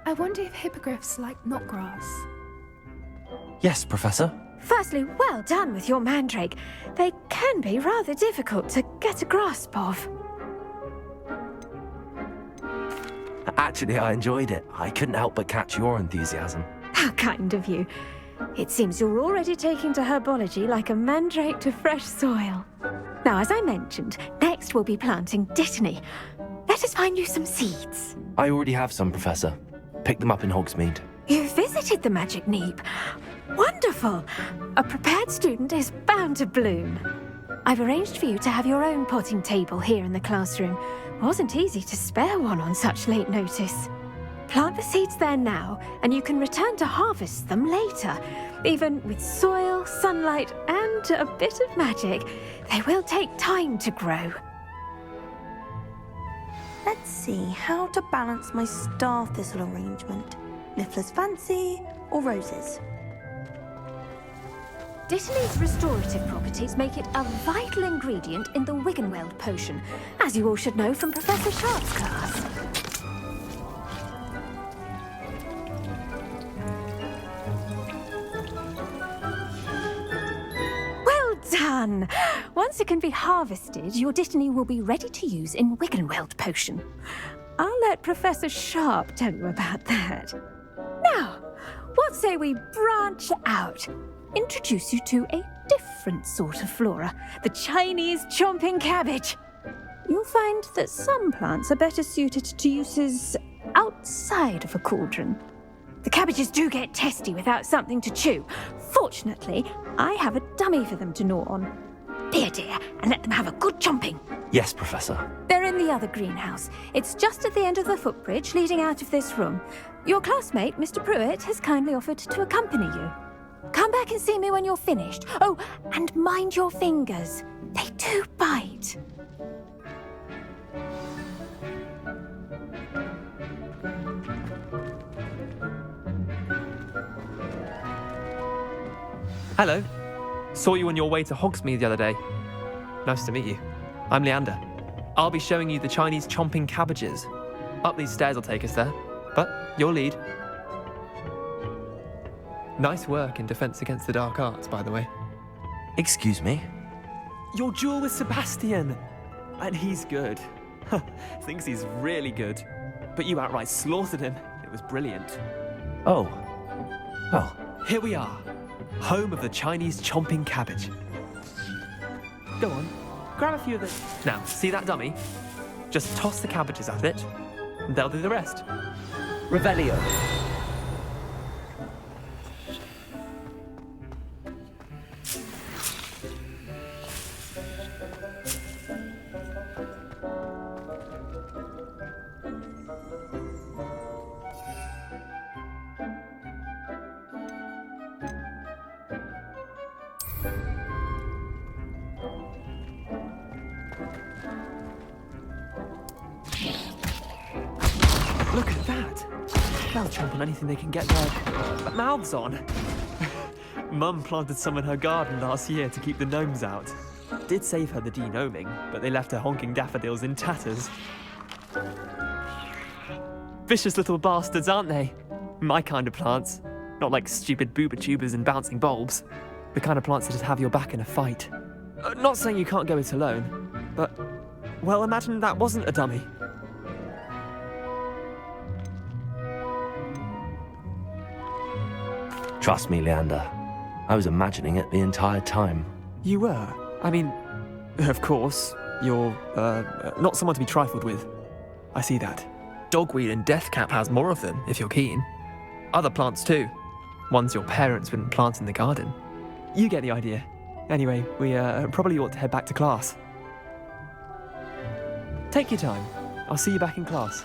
I wonder if hippogriffs like knotgrass. Yes, Professor. Firstly, well done with your mandrake. They can be rather difficult to get a grasp of. Actually, I enjoyed it. I couldn't help but catch your enthusiasm. How kind of you. It seems you're already taking to herbology like a mandrake to fresh soil. Now, as I mentioned, next we'll be planting dittany. Let us find you some seeds. I already have some, Professor. Picked them up in Hogsmeade. You visited the Magic Neep. Wonderful! A prepared student is bound to bloom. I've arranged for you to have your own potting table here in the classroom. Wasn't easy to spare one on such late notice. Plant the seeds there now, and you can return to harvest them later. Even with soil, sunlight, and a bit of magic, they will take time to grow. Let's see how to balance my star thistle arrangement. Niffler's fancy or roses? Dittany's restorative properties make it a vital ingredient in the Wiggenweld potion, as you all should know from Professor Sharp's class. Well done! Once it can be harvested, your Dittany will be ready to use in Wiggenweld potion. I'll let Professor Sharp tell you about that. Now, what say we branch out? Introduce you to a different sort of flora, the Chinese chomping cabbage. You'll find that some plants are better suited to uses outside of a cauldron. The cabbages do get testy without something to chew. Fortunately, I have a dummy for them to gnaw on. Be a dear and let them have a good chomping. Yes, Professor. They're in the other greenhouse. It's just at the end of the footbridge leading out of this room. Your classmate, Mr. Pruitt, has kindly offered to accompany you. Come back and see me when you're finished. Oh, and mind your fingers. They do bite. Hello. Saw you on your way to Hogsmeade the other day. Nice to meet you. I'm Leander. I'll be showing you the Chinese chomping cabbages. Up these stairs will take us there, but your lead. Nice work in Defense Against the Dark Arts, by the way. Excuse me? Your duel with Sebastian! And he's good. Thinks he's really good. But you outright slaughtered him. It was brilliant. Oh. Well. Here we are. Home of the Chinese chomping cabbage. Go on. Grab a few of the... Now, see that dummy? Just toss the cabbages at it, and they'll do the rest. Revelio. Look at that! They'll chomp on anything they can get their mouths on. Mum planted some in her garden last year to keep the gnomes out. Did save her the de-gnoming, but they left her honking daffodils in tatters. Vicious little bastards, aren't they? My kind of plants. Not like stupid booba tubers and bouncing bulbs. The kind of plants that just have your back in a fight. Not saying you can't go it alone, but... well, imagine that wasn't a dummy. Trust me, Leander. I was imagining it the entire time. You were? I mean, of course, you're, not someone to be trifled with. I see that. Dogweed and deathcap has more of them, if you're keen. Other plants too. Ones your parents wouldn't plant in the garden. You get the idea. Anyway, we probably ought to head back to class. Take your time. I'll see you back in class.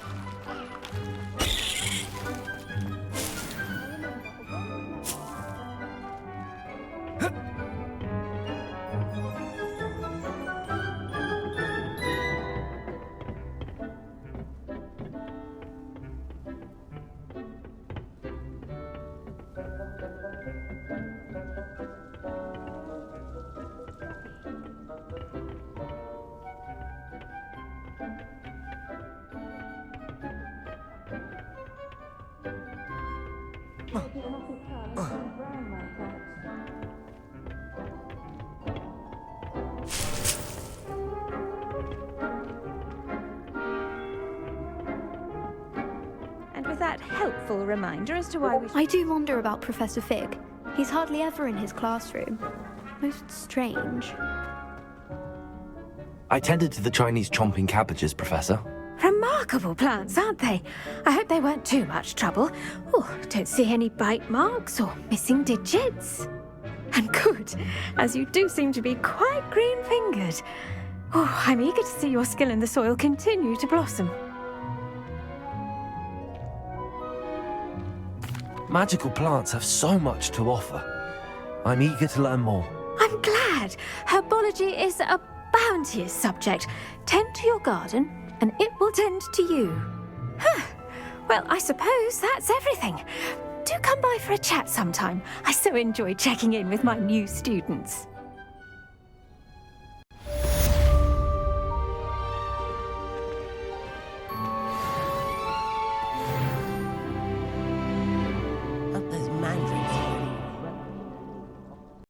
helpful reminder as to why we... I do wonder about Professor Fig. He's hardly ever in his classroom. Most strange. I tended to the Chinese chomping cabbages, Professor. Remarkable plants, aren't they? I hope they weren't too much trouble. Oh, don't see any bite marks or missing digits. And good, as you do seem to be quite green-fingered. Oh, I'm eager to see your skill in the soil continue to blossom. Magical plants have so much to offer. I'm eager to learn more. I'm glad. Herbology is a bounteous subject. Tend to your garden, and it will tend to you. Huh. Well, I suppose that's everything. Do come by for a chat sometime. I so enjoy checking in with my new students.